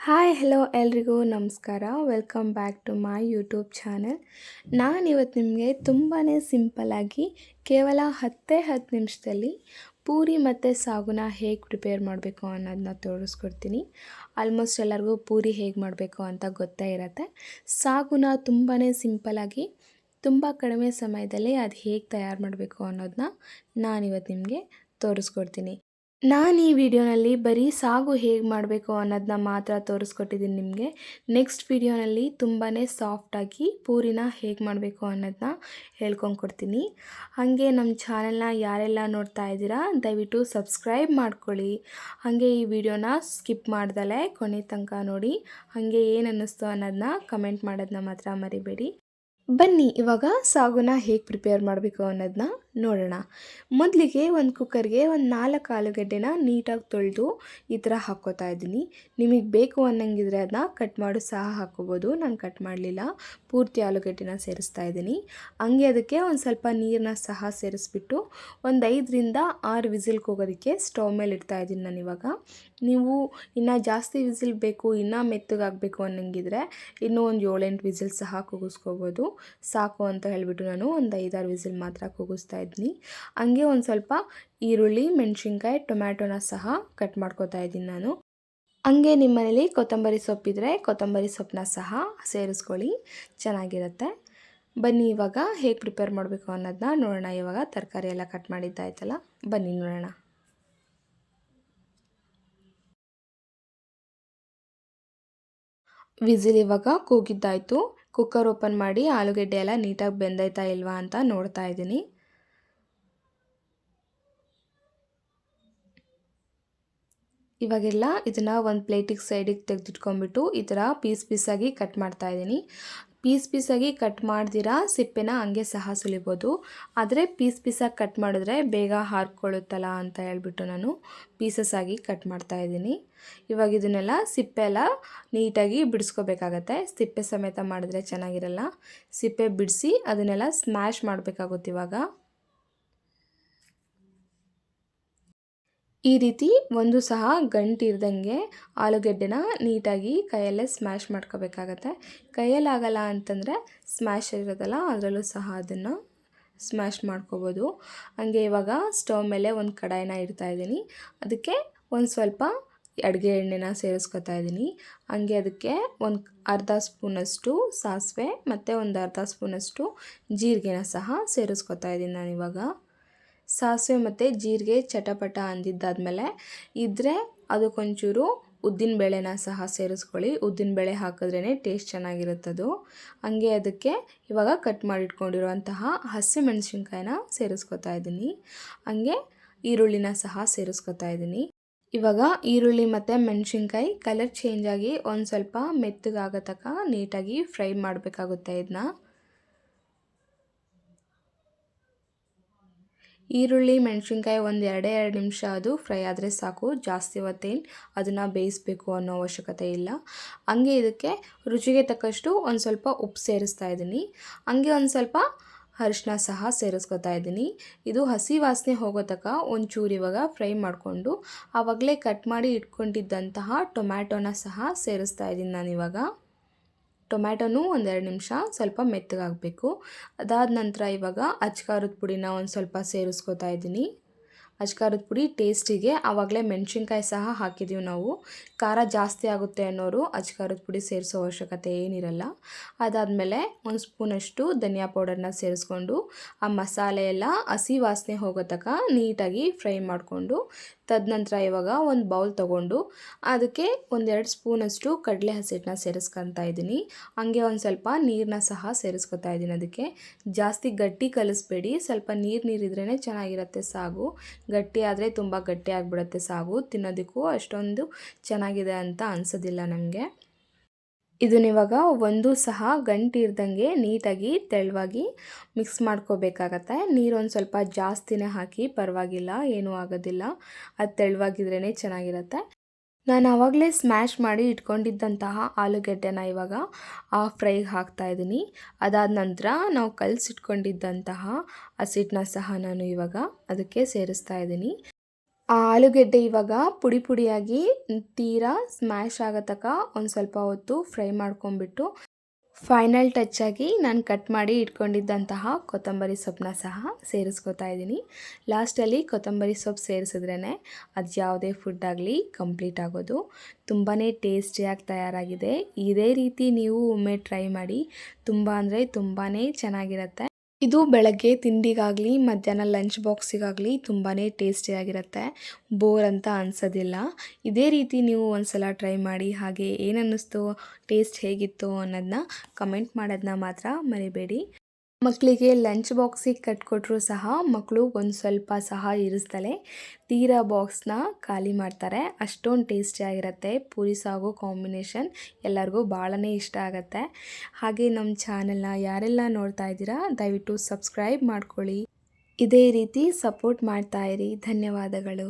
Hi hello ಎಲ್ರಿಗೂ ನಮಸ್ಕಾರ. Welcome back to my YouTube channel. ನಾನಿವತ್ತು ನಿಮಗೆ ತುಂಬಾ ಸಿಂಪಲ್ಲಾಗಿ ಕೇವಲ 10 ನಿಮಿಷದಲ್ಲಿ ಪೂರಿ ಮತ್ತು ಸಾಗುನ ಹೇಗೆ ಪ್ರಿಪೇರ್ ಮಾಡಬೇಕು ಅನ್ನೋದನ್ನ ತೋರಿಸ್ಕೊಡ್ತೀನಿ. ಆಲ್ಮೋಸ್ಟ್ ಎಲ್ಲರಿಗೂ ಪೂರಿ ಹೇಗೆ ಮಾಡಬೇಕು ಅಂತ ಗೊತ್ತೇ ಇರುತ್ತೆ. ಸಾಗುನ ತುಂಬಾ ಸಿಂಪಲ್ಲಾಗಿ ತುಂಬ ಕಡಿಮೆ ಸಮಯದಲ್ಲಿ ಅದು ಹೇಗೆ ತಯಾರು ಮಾಡಬೇಕು ಅನ್ನೋದನ್ನ ನಾನಿವತ್ತು ನಿಮಗೆ ತೋರಿಸ್ಕೊಡ್ತೀನಿ. ನಾನು ಈ ವಿಡಿಯೋನಲ್ಲಿ ಬರೀ ಸಾಗು ಹೇಗೆ ಮಾಡಬೇಕು ಅನ್ನೋದನ್ನ ಮಾತ್ರ ತೋರಿಸ್ಕೊಟ್ಟಿದ್ದೀನಿ ನಿಮಗೆ. ನೆಕ್ಸ್ಟ್ ವಿಡಿಯೋನಲ್ಲಿ ತುಂಬಾ ಸಾಫ್ಟಾಗಿ ಪೂರಿನ ಹೇಗೆ ಮಾಡಬೇಕು ಅನ್ನೋದನ್ನ ಹೇಳ್ಕೊಂಡ್ಕೊಡ್ತೀನಿ. ಹಾಗೆ ನಮ್ಮ ಚಾನಲ್ನ ಯಾರೆಲ್ಲ ನೋಡ್ತಾ ಇದ್ದೀರಾ ದಯವಿಟ್ಟು ಸಬ್ಸ್ಕ್ರೈಬ್ ಮಾಡ್ಕೊಳ್ಳಿ. ಹಾಗೆ ಈ ವಿಡಿಯೋನ ಸ್ಕಿಪ್ ಮಾಡ್ದಲೇ ಕೊನೆ ತನಕ ನೋಡಿ. ಹಾಗೆ ಏನು ಅನ್ನಿಸ್ತು ಅನ್ನೋದನ್ನ ಕಮೆಂಟ್ ಮಾಡೋದನ್ನ ಮಾತ್ರ ಮರಿಬೇಡಿ. ಬನ್ನಿ ಇವಾಗ ಸಾಗುನ ಹೇಗೆ ಪ್ರಿಪೇರ್ ಮಾಡಬೇಕು ಅನ್ನೋದನ್ನ ನೋಡೋಣ. ಮೊದಲಿಗೆ ಒಂದು ಕುಕ್ಕರ್ಗೆ ಒಂದು 4 ಆಲೂಗಡ್ಡೆನ ನೀಟಾಗಿ ತೊಳೆದು ಈ ಥರ ಹಾಕ್ಕೋತಾ ಇದ್ದೀನಿ. ನಿಮಗೆ ಬೇಕು ಅನ್ನಂಗಿದ್ರೆ ಅದನ್ನ ಕಟ್ ಮಾಡಿ ಸಹ ಹಾಕ್ಕೋಬೋದು. ನಾನು ಕಟ್ ಮಾಡಲಿಲ್ಲ, ಪೂರ್ತಿ ಆಲೂಗಡ್ಡೆನ ಸೇರಿಸ್ತಾ ಇದ್ದೀನಿ. ಹಂಗೆ ಅದಕ್ಕೆ ಒಂದು ಸ್ವಲ್ಪ ನೀರನ್ನ ಸಹ ಸೇರಿಸ್ಬಿಟ್ಟು ಒಂದು 5ರಿಂದ 6 ವಿಸಿಲ್ ಹೋಗೋದಕ್ಕೆ ಸ್ಟವ್ ಮೇಲೆ ಇಡ್ತಾ ಇದ್ದೀನಿ ನಾನು ಇವಾಗ. ನೀವು ಇನ್ನೂ ಜಾಸ್ತಿ ವಿಸಿಲ್ ಬೇಕು, ಇನ್ನೂ ಮೆತ್ತಗಾಗಬೇಕು ಅನ್ನಂಗಿದ್ರೆ ಇನ್ನೂ ಒಂದು 7-8 ವಿಸಿಲ್ ಸಹ ಕೂಗಿಸ್ಕೋಬೋದು. ಸಾಕು ಅಂತ ಹೇಳಿಬಿಟ್ಟು ನಾನು ಒಂದು 5-6 ವಿಸಿಲ್ ಮಾತ್ರ ಕೂಗಿಸ್ತಾ ಇದ್ದೀನಿ. ಹಂಗೆ ಒಂದು ಸ್ವಲ್ಪ ಈರುಳ್ಳಿ, ಮೆಣಸಿನ್ಕಾಯಿ, ಟೊಮ್ಯಾಟೊನ ಸಹ ಕಟ್ ಮಾಡ್ಕೋತಾ ಇದ್ದೀನಿ ನಾನು. ಹಂಗೆ ನಿಮ್ಮ ಮನೇಲಿ ಕೊತ್ತಂಬರಿ ಸೊಪ್ಪಿದ್ರೆ ಕೊತ್ತಂಬರಿ ಸೊಪ್ಪನ್ನ ಸಹ ಸೇರಿಸ್ಕೊಳ್ಳಿ, ಚೆನ್ನಾಗಿರುತ್ತೆ. ಬನ್ನಿ ಇವಾಗ ಹೇಗೆ ಪ್ರಿಪೇರ್ ಮಾಡಬೇಕು ಅನ್ನೋದನ್ನ ನೋಡೋಣ. ಇವಾಗ ತರಕಾರಿ ಎಲ್ಲ ಕಟ್ ಮಾಡಿದ್ದಾಯ್ತಲ್ಲ, ಬನ್ನಿ ನೋಡೋಣ. ವಿಸಿಲ್ ಇವಾಗ ಕೂಗಿದ್ದಾಯಿತು. ಕುಕ್ಕರ್ ಓಪನ್ ಮಾಡಿ ಆಲೂಗಡ್ಡೆ ಎಲ್ಲ ನೀಟಾಗಿ ಬೆಂದೈತಾ ಇಲ್ವಾ ಅಂತ ನೋಡ್ತಾ ಇದ್ದೀನಿ. ಇವಾಗೆಲ್ಲ ಇದನ್ನು ಒಂದು ಪ್ಲೇಟಿಗೆ ಸೈಡಿಗೆ ತೆಗೆದಿಟ್ಕೊಂಡ್ಬಿಟ್ಟು ಈ ಥರ ಪೀಸಾಗಿ ಕಟ್ ಮಾಡ್ತಾ ಇದ್ದೀನಿ. ಪೀಸಾಗಿ ಕಟ್ ಮಾಡ್ದಿರಾ ಸಿಪ್ಪೆನ ಹಂಗೆ ಸಹ ಸುಲಿಬೋದು. ಆದರೆ ಪೀಸಾಗಿ ಕಟ್ ಮಾಡಿದ್ರೆ ಬೇಗ ಹಾರ್ಕೊಳ್ಳುತ್ತಲ್ಲ ಅಂತ ಹೇಳ್ಬಿಟ್ಟು ನಾನು ಪೀಸಸ್ಸಾಗಿ ಕಟ್ ಮಾಡ್ತಾ ಇದ್ದೀನಿ. ಇವಾಗ ಇದನ್ನೆಲ್ಲ ಸಿಪ್ಪೆ ಎಲ್ಲ ನೀಟಾಗಿ ಬಿಡಿಸ್ಕೋಬೇಕಾಗತ್ತೆ. ಸಿಪ್ಪೆ ಸಮೇತ ಮಾಡಿದ್ರೆ ಚೆನ್ನಾಗಿರಲ್ಲ. ಸಿಪ್ಪೆ ಬಿಡಿಸಿ ಅದನ್ನೆಲ್ಲ ಸ್ಮ್ಯಾಶ್ ಮಾಡಬೇಕಾಗುತ್ತೆ. ಇವಾಗ ಈ ರೀತಿ ಒಂದು ಸಹ ಗಂಟಿರ್ದಂಗೆ ಆಲೂಗೆಡ್ಡೆನ ನೀಟಾಗಿ ಕೈಯಲ್ಲೇ ಸ್ಮ್ಯಾಶ್ ಮಾಡ್ಕೋಬೇಕಾಗತ್ತೆ. ಕೈಯಲ್ಲಾಗಲ್ಲ ಅಂತಂದರೆ ಸ್ಮ್ಯಾಶ್ ಇರೋದಲ್ಲ ಅದರಲ್ಲೂ ಸಹ ಅದನ್ನು ಸ್ಮ್ಯಾಶ್ ಮಾಡ್ಕೋಬೋದು. ಹಂಗೆ ಇವಾಗ ಸ್ಟವ್ ಮೇಲೆ ಒಂದು ಕಡಾಯಿನ ಇಡ್ತಾಯಿದ್ದೀನಿ. ಅದಕ್ಕೆ ಒಂದು ಸ್ವಲ್ಪ ಅಡುಗೆ ಎಣ್ಣೆನ ಸೇರಿಸ್ಕೊತಾ ಇದ್ದೀನಿ. ಹಂಗೆ ಅದಕ್ಕೆ ಒಂದು ಅರ್ಧ ಸ್ಪೂನಷ್ಟು ಸಾಸಿವೆ ಮತ್ತು ಒಂದು ಅರ್ಧ ಸ್ಪೂನಷ್ಟು ಜೀರಿಗೆನ ಸಹ ಸೇರಿಸ್ಕೊತಾ ಇದ್ದೀನಿ ನಾನಿವಾಗ. ಸಾಸಿವೆ ಮತ್ತು ಜೀರಿಗೆ ಚಟಪಟ ಅಂದಿದ್ದಾದಮೇಲೆ ಇದ್ದರೆ ಅದಕ್ಕೊಂಚೂರು ಉದ್ದಿನಬೇಳೆನ ಸಹ ಸೇರಿಸ್ಕೊಳ್ಳಿ. ಉದ್ದಿನಬೇಳೆ ಹಾಕಿದ್ರೇ ಟೇಸ್ಟ್ ಚೆನ್ನಾಗಿರುತ್ತದು. ಹಂಗೆ ಅದಕ್ಕೆ ಇವಾಗ ಕಟ್ ಮಾಡಿಟ್ಕೊಂಡಿರುವಂತಹ ಹಸಿಮೆಣಸಿನ್ಕಾಯಿನ ಸೇರಿಸ್ಕೊತಾ ಇದ್ದೀನಿ. ಹಂಗೆ ಈರುಳ್ಳಿನ ಸಹ ಸೇರಿಸ್ಕೊತಾ ಇದ್ದೀನಿ. ಇವಾಗ ಈರುಳ್ಳಿ ಮತ್ತು ಮೆಣಸಿನ್ಕಾಯಿ ಕಲರ್ ಚೇಂಜ್ ಆಗಿ ಒಂದು ಸ್ವಲ್ಪ ಮೆತ್ತಗಾಗೋ ತನಕ ನೀಟಾಗಿ ಫ್ರೈ ಮಾಡಬೇಕಾಗುತ್ತೆ. ಇದನ್ನ ಈರುಳ್ಳಿ ಮೆಣಸಿನ್ಕಾಯಿ ಒಂದು 2 ನಿಮಿಷ ಅದು ಫ್ರೈ ಆದರೆ ಸಾಕು. ಜಾಸ್ತಿ ಹೊತ್ತೇನು ಅದನ್ನು ಬೇಯಿಸಬೇಕು ಅನ್ನೋ ಅವಶ್ಯಕತೆ ಇಲ್ಲ. ಹಂಗೆ ಇದಕ್ಕೆ ರುಚಿಗೆ ತಕ್ಕಷ್ಟು ಒಂದು ಸ್ವಲ್ಪ ಉಪ್ಪು ಸೇರಿಸ್ತಾ ಇದ್ದೀನಿ. ಹಂಗೆ ಒಂದು ಸ್ವಲ್ಪ ಅರಿಶಿನ ಸಹ ಸೇರಿಸ್ಕೊತಾ ಇದ್ದೀನಿ. ಇದು ಹಸಿ ವಾಸನೆ ಹೋಗೋ ತನಕ ಒಂಚೂರು ಇವಾಗ ಫ್ರೈ ಮಾಡಿಕೊಂಡು ಆವಾಗಲೇ ಕಟ್ ಮಾಡಿ ಇಟ್ಕೊಂಡಿದ್ದಂತಹ ಟೊಮ್ಯಾಟೊನ ಸಹ ಸೇರಿಸ್ತಾ ಇದ್ದೀನಿ ನಾನಿವಾಗ. ಟೊಮ್ಯಾಟೊನೂ 1-2 ನಿಮಿಷ ಸ್ವಲ್ಪ ಮೆತ್ತಗಾಗಬೇಕು. ಅದಾದ ನಂತರ ಇವಾಗ ಅಚ್ಕಾರದ ಪುಡಿನ ಒಂದು ಸ್ವಲ್ಪ ಸೇರಿಸ್ಕೊತಾ ಇದ್ದೀನಿ. ಅಚ್ಕಾರದ ಪುಡಿ ಟೇಸ್ಟಿಗೆ ಆವಾಗಲೇ ಮೆಣಸಿನ್ಕಾಯಿ ಸಹ ಹಾಕಿದ್ದೀವಿ ನಾವು. ಖಾರ ಜಾಸ್ತಿ ಆಗುತ್ತೆ ಅನ್ನೋರು ಅಚ್ಕಾರದ ಪುಡಿ ಸೇರಿಸೋ ಅವಶ್ಯಕತೆ ಏನಿರಲ್ಲ. ಅದಾದಮೇಲೆ ಒಂದು ಸ್ಪೂನಷ್ಟು ಧನಿಯಾ ಪೌಡರ್ನ ಸೇರಿಸ್ಕೊಂಡು ಆ ಮಸಾಲೆ ಎಲ್ಲ ಹಸಿ ವಾಸನೆ ಹೋಗೋ ತನಕ ನೀಟಾಗಿ ಫ್ರೈ ಮಾಡಿಕೊಂಡು ತದನಂತರ ಇವಾಗ ಒಂದು ಬೌಲ್ ತೊಗೊಂಡು ಅದಕ್ಕೆ 1-2 ಸ್ಪೂನಷ್ಟು ಕಡಲೆ ಹಸಿಟ್ಟನ್ನ ಸೇರಿಸ್ಕೊತಾ ಇದ್ದೀನಿ. ಹಂಗೆ ಒಂದು ಸ್ವಲ್ಪ ನೀರನ್ನ ಸಹ ಸೇರಿಸ್ಕೊತಾ ಇದ್ದೀನಿ. ಅದಕ್ಕೆ ಜಾಸ್ತಿ ಗಟ್ಟಿ ಕಲಿಸ್ಬೇಡಿ, ಸ್ವಲ್ಪ ನೀರಿದ್ರೇ ಚೆನ್ನಾಗಿರುತ್ತೆ ಸಾಗು. ಗಟ್ಟಿ ಆದರೆ ತುಂಬ ಗಟ್ಟಿ ಆಗಿಬಿಡುತ್ತೆ ಸಾಗು, ತಿನ್ನೋದಕ್ಕೂ ಅಷ್ಟೊಂದು ಚೆನ್ನಾಗಿದೆ ಅಂತ ಅನಿಸೋದಿಲ್ಲ ನಮಗೆ. ಇದನ್ನಿವಾಗ ಒಂದು ಸಹ ಗಂಟಿರ್ದಂಗೆ ನೀಟಾಗಿ ತೆಳುವಾಗಿ ಮಿಕ್ಸ್ ಮಾಡ್ಕೋಬೇಕಾಗತ್ತೆ. ನೀರೊಂದು ಸ್ವಲ್ಪ ಜಾಸ್ತಿನೇ ಹಾಕಿ ಪರವಾಗಿಲ್ಲ, ಏನೂ ಆಗೋದಿಲ್ಲ. ಅದು ತೆಳುವಾಗಿದ್ರೇ ಚೆನ್ನಾಗಿರುತ್ತೆ. ನಾನು ಆವಾಗಲೇ ಸ್ಮ್ಯಾಶ್ ಮಾಡಿ ಇಟ್ಕೊಂಡಿದ್ದಂತಹ ಆಲೂಗೆಡ್ಡೆನ ಇವಾಗ ಆ ಫ್ರೈಗೆ ಹಾಕ್ತಾಯಿದ್ದೀನಿ. ಅದಾದ ನಂತರ ನಾವು ಕಲಸಿಟ್ಕೊಂಡಿದ್ದಂತಹ ಹಸಿಟ್ಟನ್ನ ಸಹ ನಾನು ಇವಾಗ ಅದಕ್ಕೆ ಸೇರಿಸ್ತಾ ಇದ್ದೀನಿ. ಆ ಆಲೂಗೆಡ್ಡೆ ಇವಾಗ ಪುಡಿ ಪುಡಿಯಾಗಿ ತೀರಾ ಸ್ಮ್ಯಾಶ್ ಆಗೋ ತನಕ ಒಂದು ಸ್ವಲ್ಪ ಹೊತ್ತು ಫ್ರೈ ಮಾಡ್ಕೊಂಬಿಟ್ಟು ಫೈನಲ್ ಟಚ್ಚಾಗಿ ನಾನು ಕಟ್ ಮಾಡಿ ಇಟ್ಕೊಂಡಿದ್ದಂತಹ ಕೊತ್ತಂಬರಿ ಸೊಪ್ಪನ್ನ ಸಹ ಸೇರಿಸ್ಕೊತಾ ಇದ್ದೀನಿ. ಲಾಸ್ಟಲ್ಲಿ ಕೊತ್ತಂಬರಿ ಸೊಪ್ಪು ಸೇರಿಸಿದ್ರೇ ಅದು ಯಾವುದೇ ಫುಡ್ ಆಗಲಿ ಕಂಪ್ಲೀಟ್ ಆಗೋದು. ತುಂಬಾ ಟೇಸ್ಟಿಯಾಗಿ ತಯಾರಾಗಿದೆ. ಇದೇ ರೀತಿ ನೀವು ಒಮ್ಮೆ ಟ್ರೈ ಮಾಡಿ. ತುಂಬ ಅಂದರೆ ತುಂಬಾ ಚೆನ್ನಾಗಿರುತ್ತೆ. ಇದು ಬೆಳಗ್ಗೆ ತಿಂಡಿಗಾಗಲಿ ಮಧ್ಯಾಹ್ನ ಲಂಚ್ ಬಾಕ್ಸಿಗಾಗಲಿ ತುಂಬಾ ಟೇಸ್ಟಿಯಾಗಿರುತ್ತೆ. ಬೋರ್ ಅಂತ ಅನಿಸೋದಿಲ್ಲ. ಇದೇ ರೀತಿ ನೀವು ಒಂದ್ಸಲ ಟ್ರೈ ಮಾಡಿ. ಹಾಗೆ ಏನನ್ನಿಸ್ತು, ಟೇಸ್ಟ್ ಹೇಗಿತ್ತು ಅನ್ನೋದನ್ನ ಕಮೆಂಟ್ ಮಾಡೋದನ್ನ ಮಾತ್ರ ಮರಿಬೇಡಿ. ಮಕ್ಕಳಿಗೆ ಲಂಚ್ ಬಾಕ್ಸಿಗೆ ಕಟ್ಕೊಟ್ರೂ ಸಹ ಮಕ್ಕಳು ಒಂದು ಸ್ವಲ್ಪ ಸಹ ಇರಿಸ್ದಲೇ ತೀರಾ ಬಾಕ್ಸ್ನ ಖಾಲಿ ಮಾಡ್ತಾರೆ. ಅಷ್ಟೊಂದು ಟೇಸ್ಟಿಯಾಗಿರುತ್ತೆ. ಪೂರಿ ಸಾಗು ಕಾಂಬಿನೇಷನ್ ಎಲ್ಲರಿಗೂ ಭಾಳನೇ ಇಷ್ಟ ಆಗುತ್ತೆ. ಹಾಗೆ ನಮ್ಮ ಚಾನೆಲ್ನ ಯಾರೆಲ್ಲ ನೋಡ್ತಾ ಇದ್ದೀರಾ ದಯವಿಟ್ಟು ಸಬ್ಸ್ಕ್ರೈಬ್ ಮಾಡ್ಕೊಳ್ಳಿ. ಇದೇ ರೀತಿ ಸಪೋರ್ಟ್ ಮಾಡ್ತಾಯಿರಿ. ಧನ್ಯವಾದಗಳು.